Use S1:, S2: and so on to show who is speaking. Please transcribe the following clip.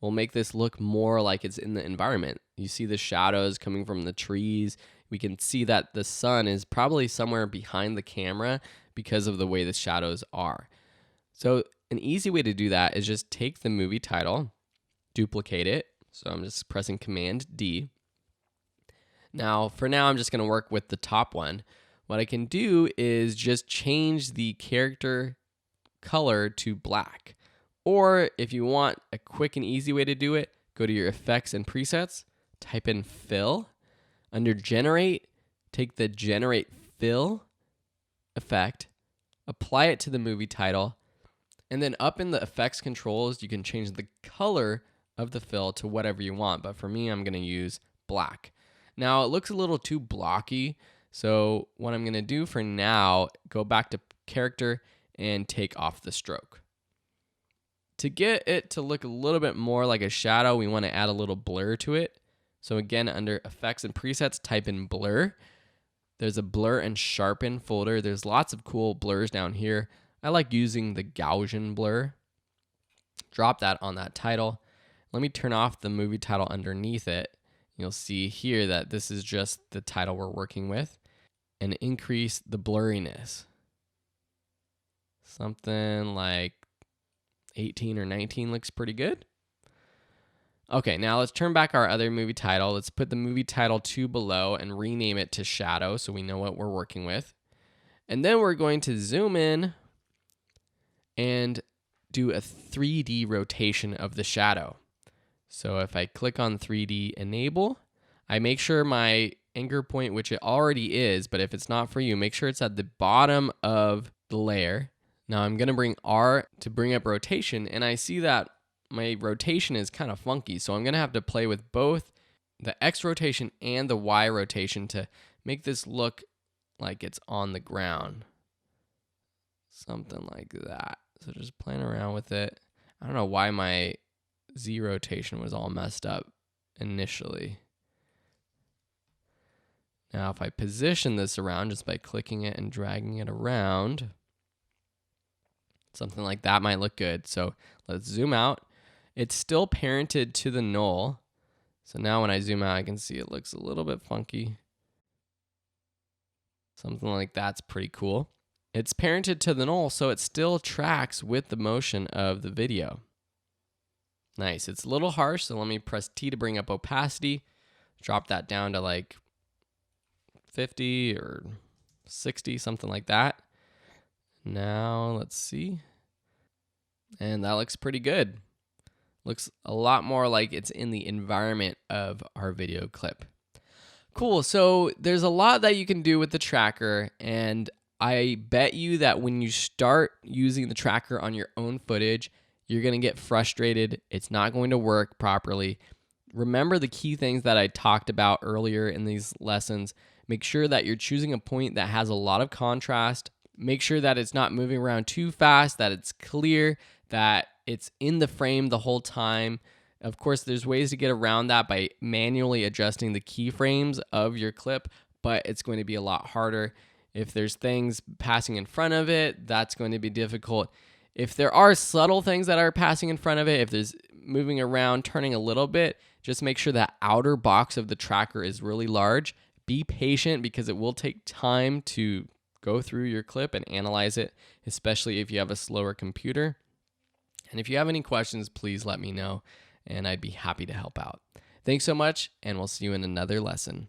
S1: will make this look more like it's in the environment. You see the shadows coming from the trees. We can see that the sun is probably somewhere behind the camera because of the way the shadows are. So an easy way to do that is just take the movie title, duplicate it. So I'm just pressing Command D. Now, for now, I'm just going to work with the top one. What I can do is just change the character color to black. Or if you want a quick and easy way to do it, go to your effects and presets, type in fill. Under generate, take the generate fill effect, apply it to the movie title, and then up in the effects controls, you can change the color of the fill to whatever you want. But for me, I'm going to use black. Now, it looks a little too blocky. So what I'm going to do for now, go back to character and take off the stroke. To get it to look a little bit more like a shadow, we want to add a little blur to it. So again, under effects and presets, type in blur. There's a blur and sharpen folder. There's lots of cool blurs down here. I like using the Gaussian blur. Drop that on that title. Let me turn off the movie title underneath it. You'll see here that this is just the title we're working with, and increase the blurriness. Something like 18 or 19 looks pretty good. Okay, now let's turn back our other movie title. Let's put the movie title 2 below and rename it to Shadow so we know what we're working with. And then we're going to zoom in and do a 3D rotation of the shadow. So if I click on 3D enable, I make sure my anchor point, which it already is, but if it's not for you, make sure it's at the bottom of the layer. Now I'm going to bring R to bring up rotation, and I see that my rotation is kind of funky. So I'm going to have to play with both the X rotation and the Y rotation to make this look like it's on the ground. Something like that. So just playing around with it. I don't know why my Z rotation was all messed up initially. Now, if I position this around just by clicking it and dragging it around, something like that might look good. So let's zoom out. It's still parented to the null. So now when I zoom out, I can see it looks a little bit funky. Something like that's pretty cool. It's parented to the null, so it still tracks with the motion of the video. Nice. It's a little harsh, so let me press T to bring up opacity. Drop that down to like 50 or 60, something like that. Now, let's see. And that looks pretty good. Looks a lot more like it's in the environment of our video clip. Cool. So there's a lot that you can do with the tracker, and I bet you that when you start using the tracker on your own footage, you're going to get frustrated. It's not going to work properly. Remember the key things that I talked about earlier in these lessons. Make sure that you're choosing a point that has a lot of contrast. Make sure that it's not moving around too fast, that it's clear, that it's in the frame the whole time. Of course, there's ways to get around that by manually adjusting the keyframes of your clip, but it's going to be a lot harder. If there's things passing in front of it, that's going to be difficult. If there are subtle things that are passing in front of it, if there's moving around, turning a little bit, just make sure that outer box of the tracker is really large. Be patient because it will take time to go through your clip and analyze it, especially if you have a slower computer. And if you have any questions, please let me know, and I'd be happy to help out. Thanks so much, and we'll see you in another lesson.